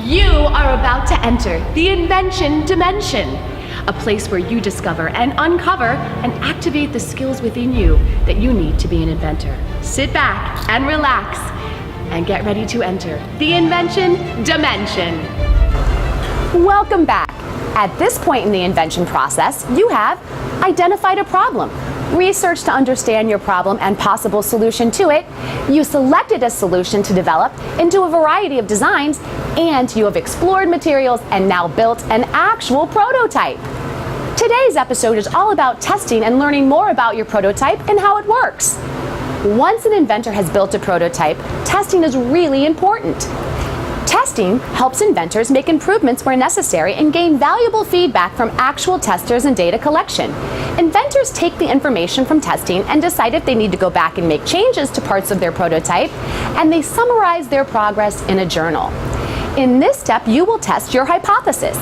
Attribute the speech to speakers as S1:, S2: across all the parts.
S1: You are about to enter the invention dimension, a place where you discover and uncover and activate the skills within you that you need to be an inventor. Sit back and relax and get ready to enter the invention dimension.
S2: Welcome back. At this point in the invention process, you have identified a problem, researched to understand your problem and possible solution to it, you selected a solution to develop into a variety of designs, and you have explored materials and now built an actual prototype. Today's episode is all about testing and learning more about your prototype and how it works. Once an inventor has built a prototype, testing is really important. Testing helps inventors make improvements where necessary and gain valuable feedback from actual testers and data collection. Inventors take the information from testing and decide if they need to go back and make changes to parts of their prototype, and they summarize their progress in a journal. In this step, you will test your hypothesis.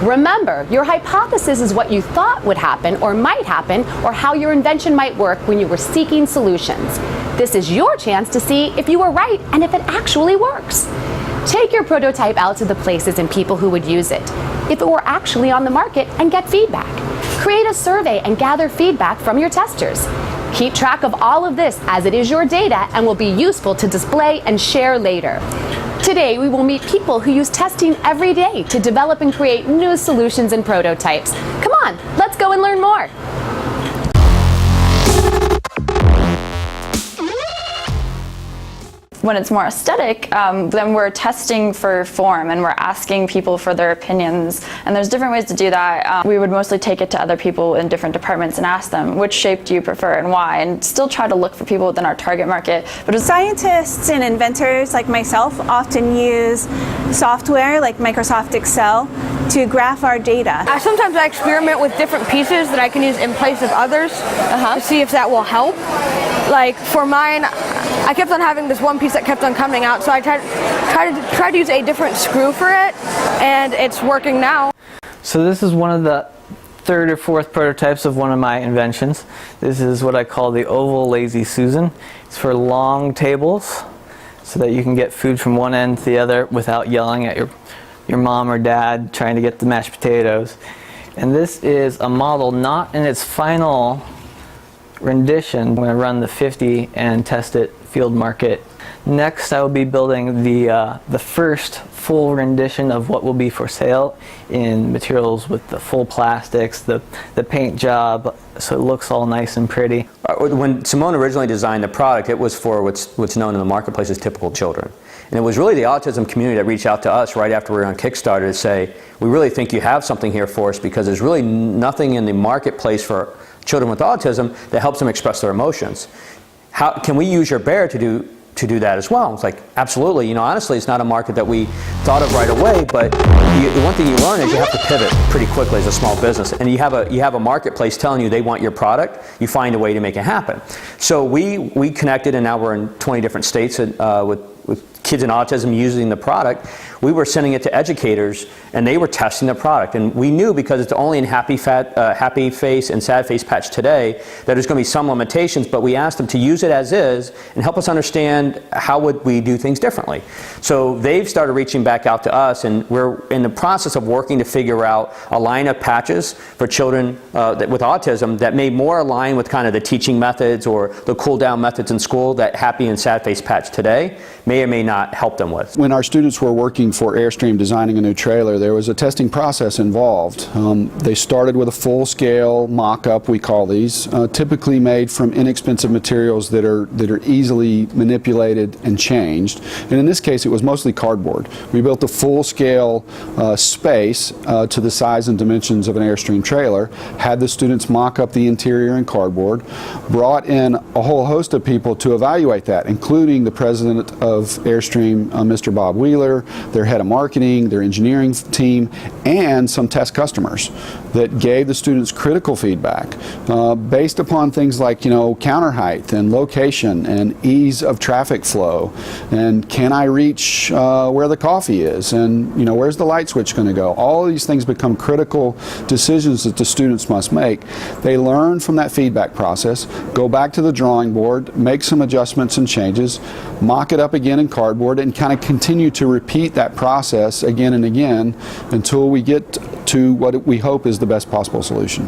S2: Remember, your hypothesis is what you thought would happen or might happen, or how your invention might work when you were seeking solutions. This is your chance to see if you were right and if it actually works. Take your prototype out to the places and people who would use it, if it were actually on the market, and get feedback. Create a survey and gather feedback from your testers. Keep track of all of this, as it is your data and will be useful to display and share later. Today, we will meet people who use testing every day to develop and create new solutions and prototypes. Come on, let's go and learn more.
S3: When it's more aesthetic, then we're testing for form and we're asking people for their opinions. And there's different ways to do that. We would mostly take it to other people in different departments and ask them, which shape do you prefer and why? And still try to look for people within our target market.
S4: But scientists and inventors like myself often use software like Microsoft Excel to graph our data.
S5: Sometimes I experiment with different pieces that I can use in place of others to see if that will help. Like for mine, I kept on having this one piece that kept on coming out, so I tried to use a different screw for it, and it's working now.
S6: So this is one of the third or fourth prototypes of one of my inventions. This is what I call the Oval Lazy Susan. It's for long tables so that you can get food from one end to the other without yelling at your mom or dad trying to get the mashed potatoes. And this is a model not in its final rendition. I'm going to run the 50 and test it field market. Next, I will be building the first full rendition of what will be for sale in materials with the full plastics, the paint job, so it looks all nice and pretty.
S7: When Simone originally designed the product, it was for what's known in the marketplace as typical children. And it was really the autism community that reached out to us right after we were on Kickstarter to say, we really think you have something here for us, because there's really nothing in the marketplace for children with autism that helps them express their emotions. How can we use your bear to do that as well? It's like, absolutely. You know, honestly, it's not a market that we thought of right away, but the one thing you learn is you have to pivot pretty quickly as a small business. And you have a marketplace telling you they want your product, you find a way to make it happen. So we connected, and now we're in 20 different states with kids in autism using the product. We were sending it to educators, and they were testing the product. And we knew, because it's only in Happy Face and Sad Face Patch today, that there's going to be some limitations, but we asked them to use it as is and help us understand how would we do things differently. So they've started reaching back out to us, and we're in the process of working to figure out a line of patches for children with autism that may more align with kind of the teaching methods or the cool down methods in school that Happy and Sad Face Patch today may or may not help them with.
S8: When our students were working for Airstream designing a new trailer, there was a testing process involved. They started with a full-scale mock-up, we call these, typically made from inexpensive materials that are easily manipulated and changed. And in this case, it was mostly cardboard. We built a full-scale space to the size and dimensions of an Airstream trailer, had the students mock up the interior in cardboard, brought in a whole host of people to evaluate that, including the president of Airstream, Mr. Bob Wheeler, their head of marketing, their engineering team, and some test customers. that gave the students critical feedback based upon things like, counter height and location and ease of traffic flow, and can I reach where the coffee is, and where's the light switch going to go. All of these things become critical decisions that the students must make. They learn from that feedback process, go back to the drawing board, make some adjustments and changes, mock it up again in cardboard, and kind of continue to repeat that process again and again until we get to what we hope is the best possible solution.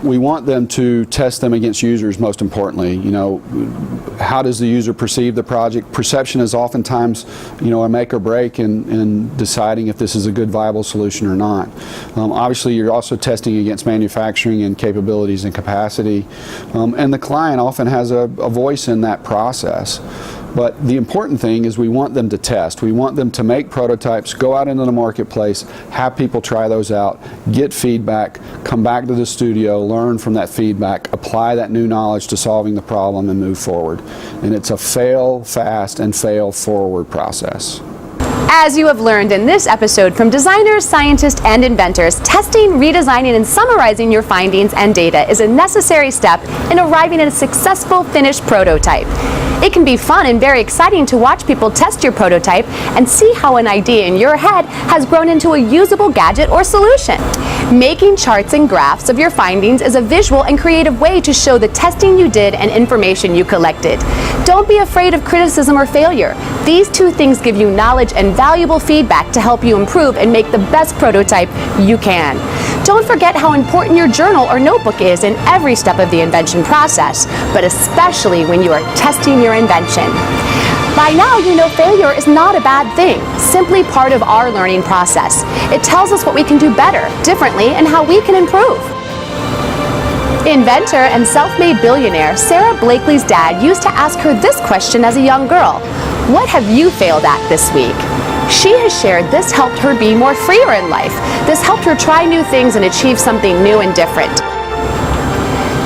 S8: We want them to test them against users, most importantly. How does the user perceive the project? Perception is oftentimes, a make or break in deciding if this is a good, viable solution or not. Obviously, you're also testing against manufacturing and capabilities and capacity. And the client often has a voice in that process. But the important thing is we want them to test. We want them to make prototypes, go out into the marketplace, have people try those out, get feedback, come back to the studio, learn from that feedback, apply that new knowledge to solving the problem and move forward. And it's a fail fast and fail forward process.
S2: As you have learned in this episode from designers, scientists, and inventors, testing, redesigning, and summarizing your findings and data is a necessary step in arriving at a successful finished prototype. It can be fun and very exciting to watch people test your prototype and see how an idea in your head has grown into a usable gadget or solution. Making charts and graphs of your findings is a visual and creative way to show the testing you did and information you collected. Don't be afraid of criticism or failure. These two things give you knowledge and valuable feedback to help you improve and make the best prototype you can. Don't forget how important your journal or notebook is in every step of the invention process, but especially when you are testing your invention. By now, you know failure is not a bad thing, simply part of our learning process. It tells us what we can do better, differently, and how we can improve. Inventor and self-made billionaire Sara Blakely's dad used to ask her this question as a young girl: what have you failed at this week? She has shared this helped her be more freer in life. This helped her try new things and achieve something new and different.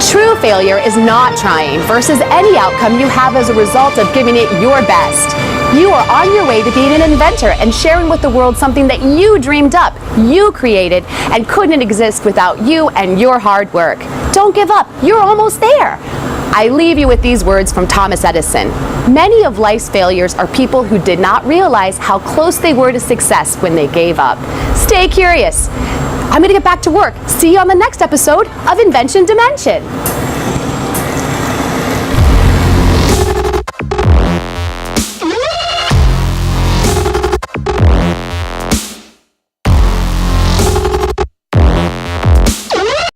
S2: True failure is not trying versus any outcome you have as a result of giving it your best. You are on your way to being an inventor and sharing with the world something that you dreamed up, you created, and couldn't exist without you and your hard work. Don't give up. You're almost there. I leave you with these words from Thomas Edison. Many of life's failures are people who did not realize how close they were to success when they gave up. Stay curious. I'm going to get back to work. See you on the next episode of Invention Dimension.